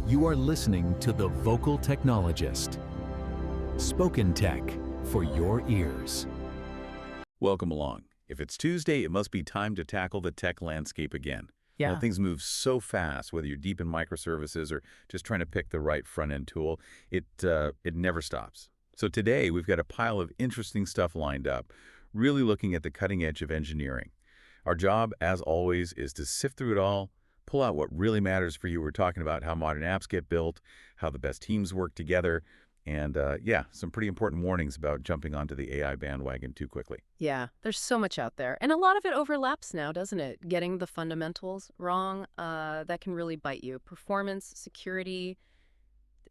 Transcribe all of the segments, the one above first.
You are listening to The Vocal Technologist. Spoken tech for your ears. Welcome along. If it's Tuesday, it must be time to tackle the tech landscape again. Yeah. Things move so fast, whether you're deep in microservices or just trying to pick the right front-end tool, it never stops. So today, we've got a pile of interesting stuff lined up, really looking at the cutting edge of engineering. Our job, as always, is to sift through it all, pull out what really matters for you. We're talking about how modern apps get built, how the best teams work together, and some pretty important warnings about jumping onto the AI bandwagon too quickly. Yeah, there's so much out there. And a lot of it overlaps now, doesn't it? Getting the fundamentals wrong, that can really bite you. Performance, security,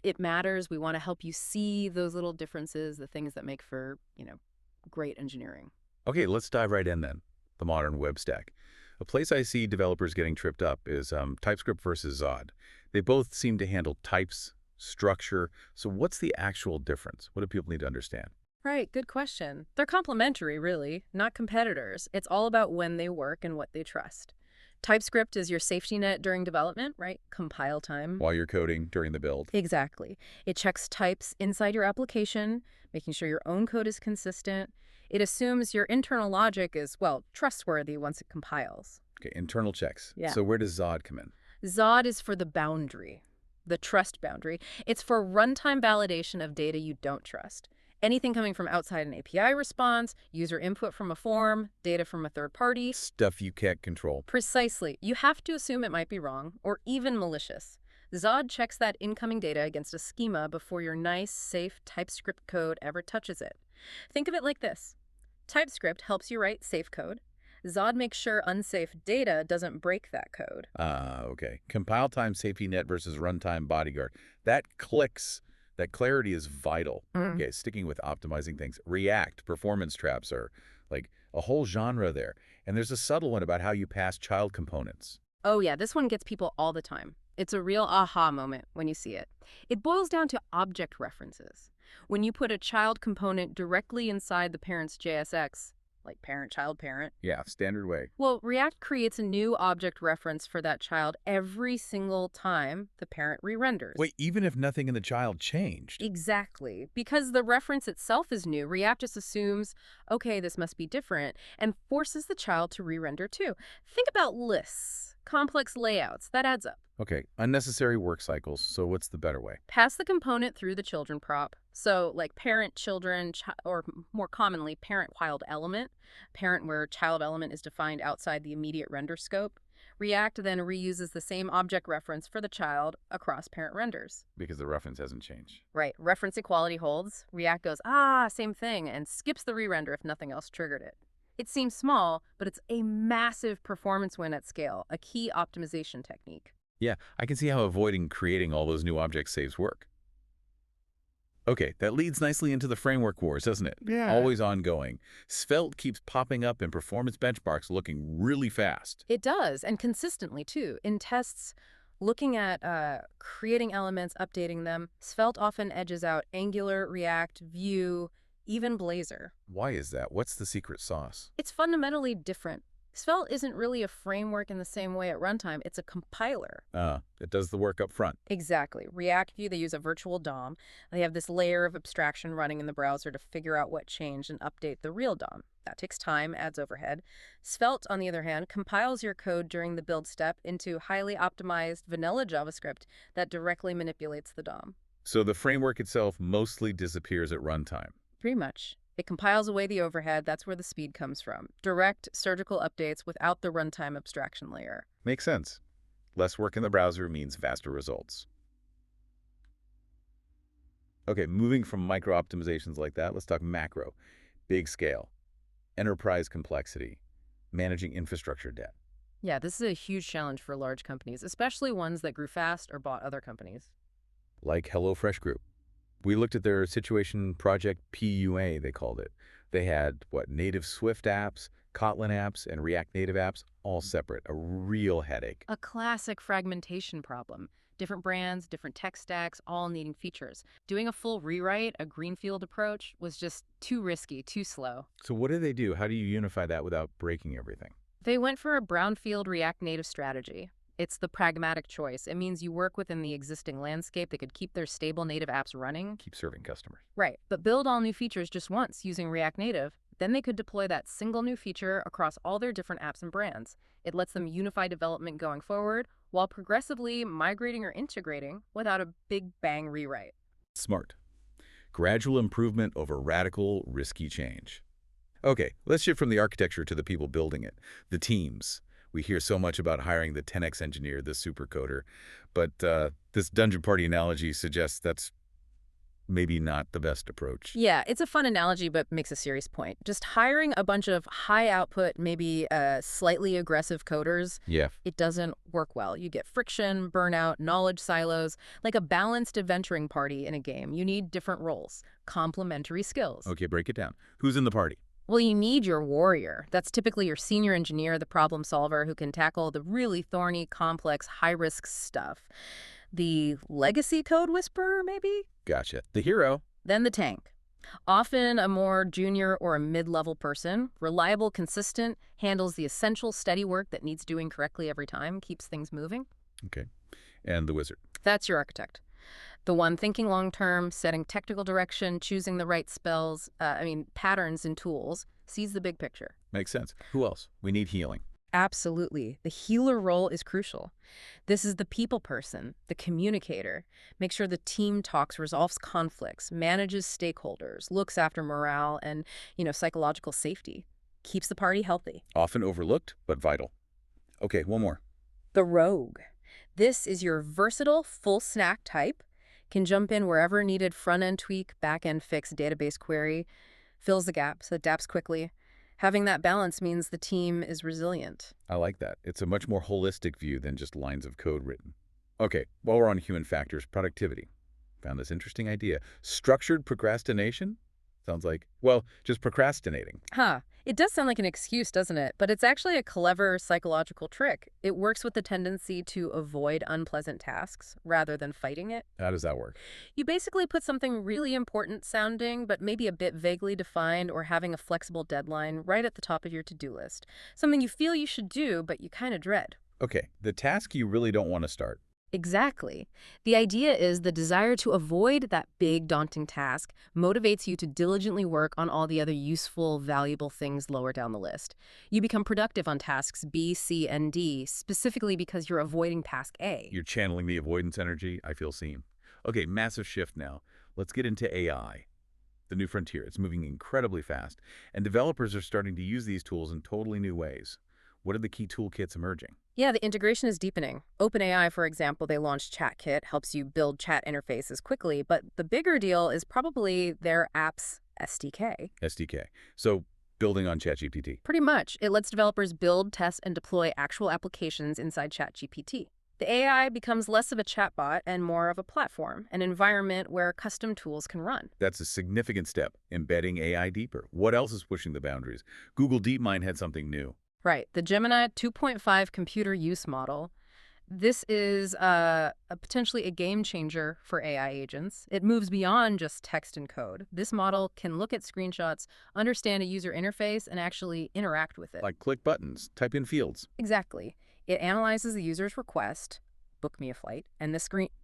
it matters. We want to help you see those little differences, the things that make for, great engineering. Okay, let's dive right in then. The modern web stack. A place I see developers getting tripped up is TypeScript versus Zod. They both seem to handle types, structure. So what's the actual difference? What do people need to understand? Right, good question. They're complementary, really, not competitors. It's all about when they work and what they trust. TypeScript is your safety net during development, right? Compile time. While you're coding during the build. Exactly. It checks types inside your application, making sure your own code is consistent. It assumes your internal logic is, trustworthy once it compiles. Okay, internal checks. Yeah. So where does Zod come in? Zod is for the boundary, the trust boundary. It's for runtime validation of data you don't trust. Anything coming from outside an API response, user input from a form, data from a third party. Stuff you can't control. Precisely. You have to assume it might be wrong or even malicious. Zod checks that incoming data against a schema before your nice, safe TypeScript code ever touches it. Think of it like this. TypeScript helps you write safe code. Zod makes sure unsafe data doesn't break that code. Okay. Compile time safety net versus runtime bodyguard. That clicks. That clarity is vital. Okay, sticking with optimizing things. React, performance traps are like a whole genre there. And there's a subtle one about how you pass child components. Oh yeah, this one gets people all the time. It's a real aha moment when you see it. It boils down to object references. When you put a child component directly inside the parent's JSX, like parent, child, parent. Yeah, standard way. Well, React creates a new object reference for that child every single time the parent re-renders. Wait, even if nothing in the child changed? Exactly. Because the reference itself is new, React just assumes, okay, this must be different, and forces the child to re-render too. Think about lists, complex layouts. That adds up. Okay, unnecessary work cycles. So what's the better way? Pass the component through the children prop. So like parent, children, or more commonly, parent child element. Parent where child element is defined outside the immediate render scope. React then reuses the same object reference for the child across parent renders. Because the reference hasn't changed. Right. Reference equality holds. React goes, same thing, and skips the re-render if nothing else triggered it. It seems small, but it's a massive performance win at scale, a key optimization technique. Yeah, I can see how avoiding creating all those new objects saves work. Okay, that leads nicely into the framework wars, doesn't it? Yeah. Always ongoing. Svelte keeps popping up in performance benchmarks looking really fast. It does, and consistently, too. In tests, looking at creating elements, updating them, Svelte often edges out Angular, React, Vue, even Blazor. Why is that? What's the secret sauce? It's fundamentally different. Svelte isn't really a framework in the same way at runtime. It's a compiler. It does the work up front. Exactly. React Vue, they use a virtual DOM. They have this layer of abstraction running in the browser to figure out what changed and update the real DOM. That takes time, adds overhead. Svelte, on the other hand, compiles your code during the build step into highly optimized vanilla JavaScript that directly manipulates the DOM. So the framework itself mostly disappears at runtime. Pretty much. It compiles away the overhead. That's where the speed comes from. Direct, surgical updates without the runtime abstraction layer. Makes sense. Less work in the browser means faster results. Okay, moving from micro optimizations like that, let's talk macro. Big scale. Enterprise complexity. Managing infrastructure debt. Yeah, this is a huge challenge for large companies, especially ones that grew fast or bought other companies. Like HelloFresh Group. We looked at their situation project PUA, they called it. They had, native Swift apps, Kotlin apps, and React Native apps, all separate. A real headache. A classic fragmentation problem. Different brands, different tech stacks, all needing features. Doing a full rewrite, a greenfield approach, was just too risky, too slow. So what do they do? How do you unify that without breaking everything? They went for a brownfield React Native strategy. It's the pragmatic choice. It means you work within the existing landscape that could keep their stable native apps running. Keep serving customers. Right, but build all new features just once using React Native. Then they could deploy that single new feature across all their different apps and brands. It lets them unify development going forward while progressively migrating or integrating without a big bang rewrite. Smart. Gradual improvement over radical, risky change. Okay, let's shift from the architecture to the people building it, the teams. We hear so much about hiring the 10x engineer, the supercoder, but this dungeon party analogy suggests that's maybe not the best approach. Yeah, it's a fun analogy, but makes a serious point. Just hiring a bunch of high output, maybe slightly aggressive coders, Yeah. it doesn't work well. You get friction, burnout, knowledge silos. Like a balanced adventuring party in a game, you need different roles, complementary skills. Okay, break it down. Who's in the party? Well, you need your warrior. That's typically your senior engineer, the problem solver who can tackle the really thorny, complex, high-risk stuff. The legacy code whisperer, maybe? Gotcha. The hero. Then the tank. Often a more junior or a mid-level person, reliable, consistent, handles the essential steady work that needs doing correctly every time, keeps things moving. Okay. And the wizard. That's your architect. The one thinking long-term, setting technical direction, choosing the right patterns and tools, sees the big picture. Makes sense. Who else? We need healing. Absolutely. The healer role is crucial. This is the people person, the communicator. Make sure the team talks, resolves conflicts, manages stakeholders, looks after morale and, psychological safety. Keeps the party healthy. Often overlooked, but vital. Okay, one more. The rogue. This is your versatile, full-stack type. Can jump in wherever needed, front-end tweak, back-end fix, database query, fills the gaps, adapts quickly. Having that balance means the team is resilient. I like that. It's a much more holistic view than just lines of code written. Okay, while we're on human factors, productivity. Found this interesting idea. Structured procrastination? Sounds like, just procrastinating. It does sound like an excuse, doesn't it? But it's actually a clever psychological trick. It works with the tendency to avoid unpleasant tasks rather than fighting it. How does that work? You basically put something really important sounding, but maybe a bit vaguely defined or having a flexible deadline right at the top of your to-do list. Something you feel you should do, but you kind of dread. Okay, the task you really don't want to start. Exactly. The idea is the desire to avoid that big, daunting task motivates you to diligently work on all the other useful, valuable things lower down the list. You become productive on tasks B, C, and D, specifically because you're avoiding task A. You're channeling the avoidance energy. I feel seen. Okay, massive shift now. Let's get into AI. The new frontier. It's moving incredibly fast, and developers are starting to use these tools in totally new ways. What are the key toolkits emerging? Yeah, the integration is deepening. OpenAI, for example, they launched ChatKit, helps you build chat interfaces quickly, but the bigger deal is probably their Apps SDK. SDK. So building on ChatGPT. Pretty much. It lets developers build, test, and deploy actual applications inside ChatGPT. The AI becomes less of a chatbot and more of a platform, an environment where custom tools can run. That's a significant step, embedding AI deeper. What else is pushing the boundaries? Google DeepMind had something new. Right. The Gemini 2.5 computer use model. This is potentially a game changer for AI agents. It moves beyond just text and code. This model can look at screenshots, understand a user interface, and actually interact with it. Like click buttons, type in fields. Exactly. It analyzes the user's request, book me a flight, and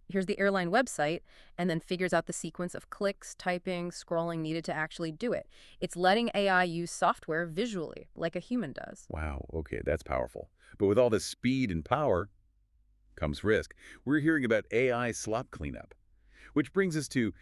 here's the airline website, and then figures out the sequence of clicks, typing, scrolling needed to actually do it. It's letting AI use software visually, like a human does. Wow, okay, that's powerful. But with all this speed and power comes risk. We're hearing about AI slop cleanup, which brings us to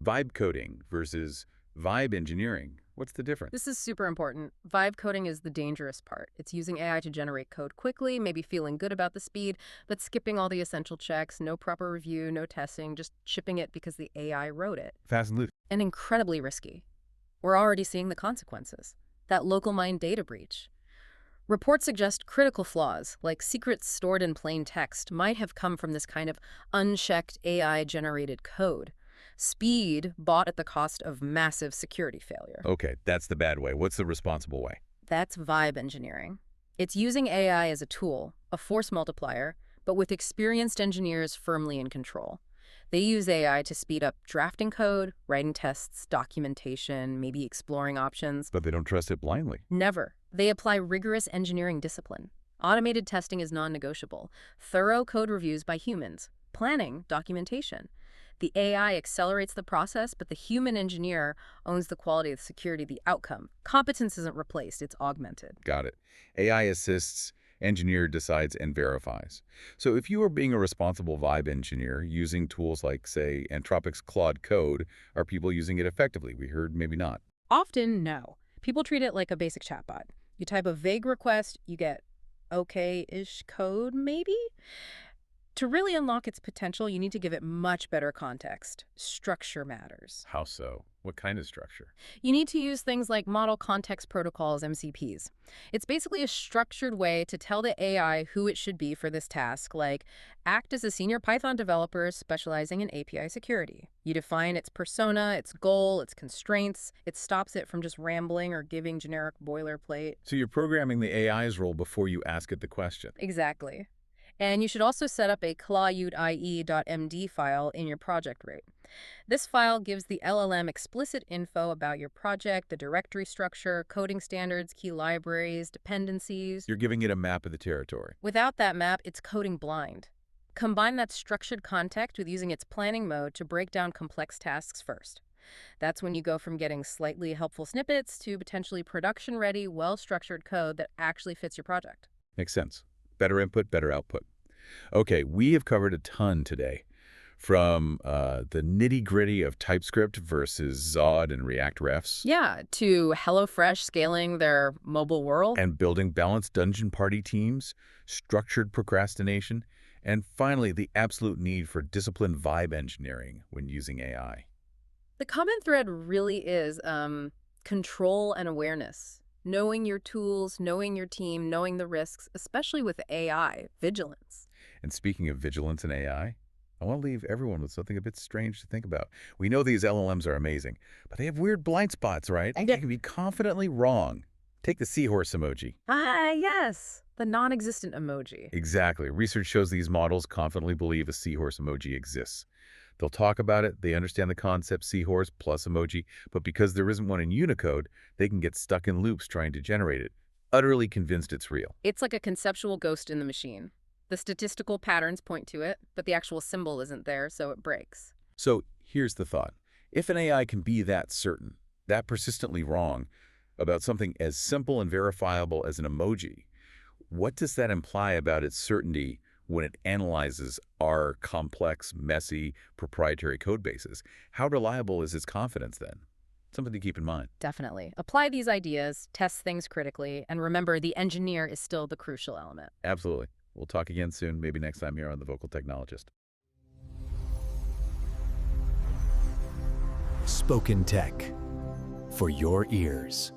vibe coding versus vibe engineering. What's the difference? This is super important. Vibe coding is the dangerous part. It's using AI to generate code quickly, maybe feeling good about the speed, but skipping all the essential checks, no proper review, no testing, just shipping it because the AI wrote it. Fast and loose. And incredibly risky. We're already seeing the consequences. That local mine data breach. Reports suggest critical flaws, like secrets stored in plain text, might have come from this kind of unchecked AI-generated code. Speed bought at the cost of massive security failure. Okay, that's the bad way. What's the responsible way? That's vibe engineering. It's using AI as a tool, a force multiplier, but with experienced engineers firmly in control. They use AI to speed up drafting code, writing tests, documentation, maybe exploring options. But they don't trust it blindly. Never. They apply rigorous engineering discipline. Automated testing is non-negotiable. Thorough code reviews by humans. Planning, documentation. The AI accelerates the process, but the human engineer owns the quality, the security, the outcome. Competence isn't replaced, it's augmented. Got it. AI assists, engineer decides and verifies. So if you are being a responsible vibe engineer using tools like, say, Anthropic's Claude Code, are people using it effectively? We heard maybe not. Often, no. People treat it like a basic chatbot. You type a vague request, you get okay-ish code, maybe? To really unlock its potential, you need to give it much better context. Structure matters. How so? What kind of structure? You need to use things like Model Context Protocols, MCPs. It's basically a structured way to tell the AI who it should be for this task, like act as a senior Python developer specializing in API security. You define its persona, its goal, its constraints. It stops it from just rambling or giving generic boilerplate. So you're programming the AI's role before you ask it the question. Exactly. And you should also set up a CLAUDE.md file in your project rate. This file gives the LLM explicit info about your project, the directory structure, coding standards, key libraries, dependencies. You're giving it a map of the territory. Without that map, it's coding blind. Combine that structured context with using its planning mode to break down complex tasks first. That's when you go from getting slightly helpful snippets to potentially production-ready, well-structured code that actually fits your project. Makes sense. Better input, better output. Okay, we have covered a ton today, from the nitty-gritty of TypeScript versus Zod and React refs. Yeah, to HelloFresh scaling their mobile world. And building balanced dungeon party teams, structured procrastination, and finally, the absolute need for disciplined vibe engineering when using AI. The common thread really is control and awareness. Knowing your tools, knowing your team, knowing the risks, especially with AI, vigilance. And speaking of vigilance and AI, I want to leave everyone with something a bit strange to think about. We know these LLMs are amazing, but they have weird blind spots, right? They can be confidently wrong. Take the seahorse emoji. Ah, yes, the non-existent emoji. Exactly. Research shows these models confidently believe a seahorse emoji exists. They'll talk about it, they understand the concept seahorse plus emoji, but because there isn't one in Unicode, they can get stuck in loops trying to generate it, utterly convinced it's real. It's like a conceptual ghost in the machine. The statistical patterns point to it, but the actual symbol isn't there, so it breaks. So here's the thought. If an AI can be that certain, that persistently wrong, about something as simple and verifiable as an emoji, what does that imply about its certainty when it analyzes our complex, messy, proprietary code bases? How reliable is its confidence then? Something to keep in mind. Definitely. Apply these ideas, test things critically, and remember the engineer is still the crucial element. Absolutely. We'll talk again soon, maybe next time here on The Vocal Technologist. Spoken Tech for your ears.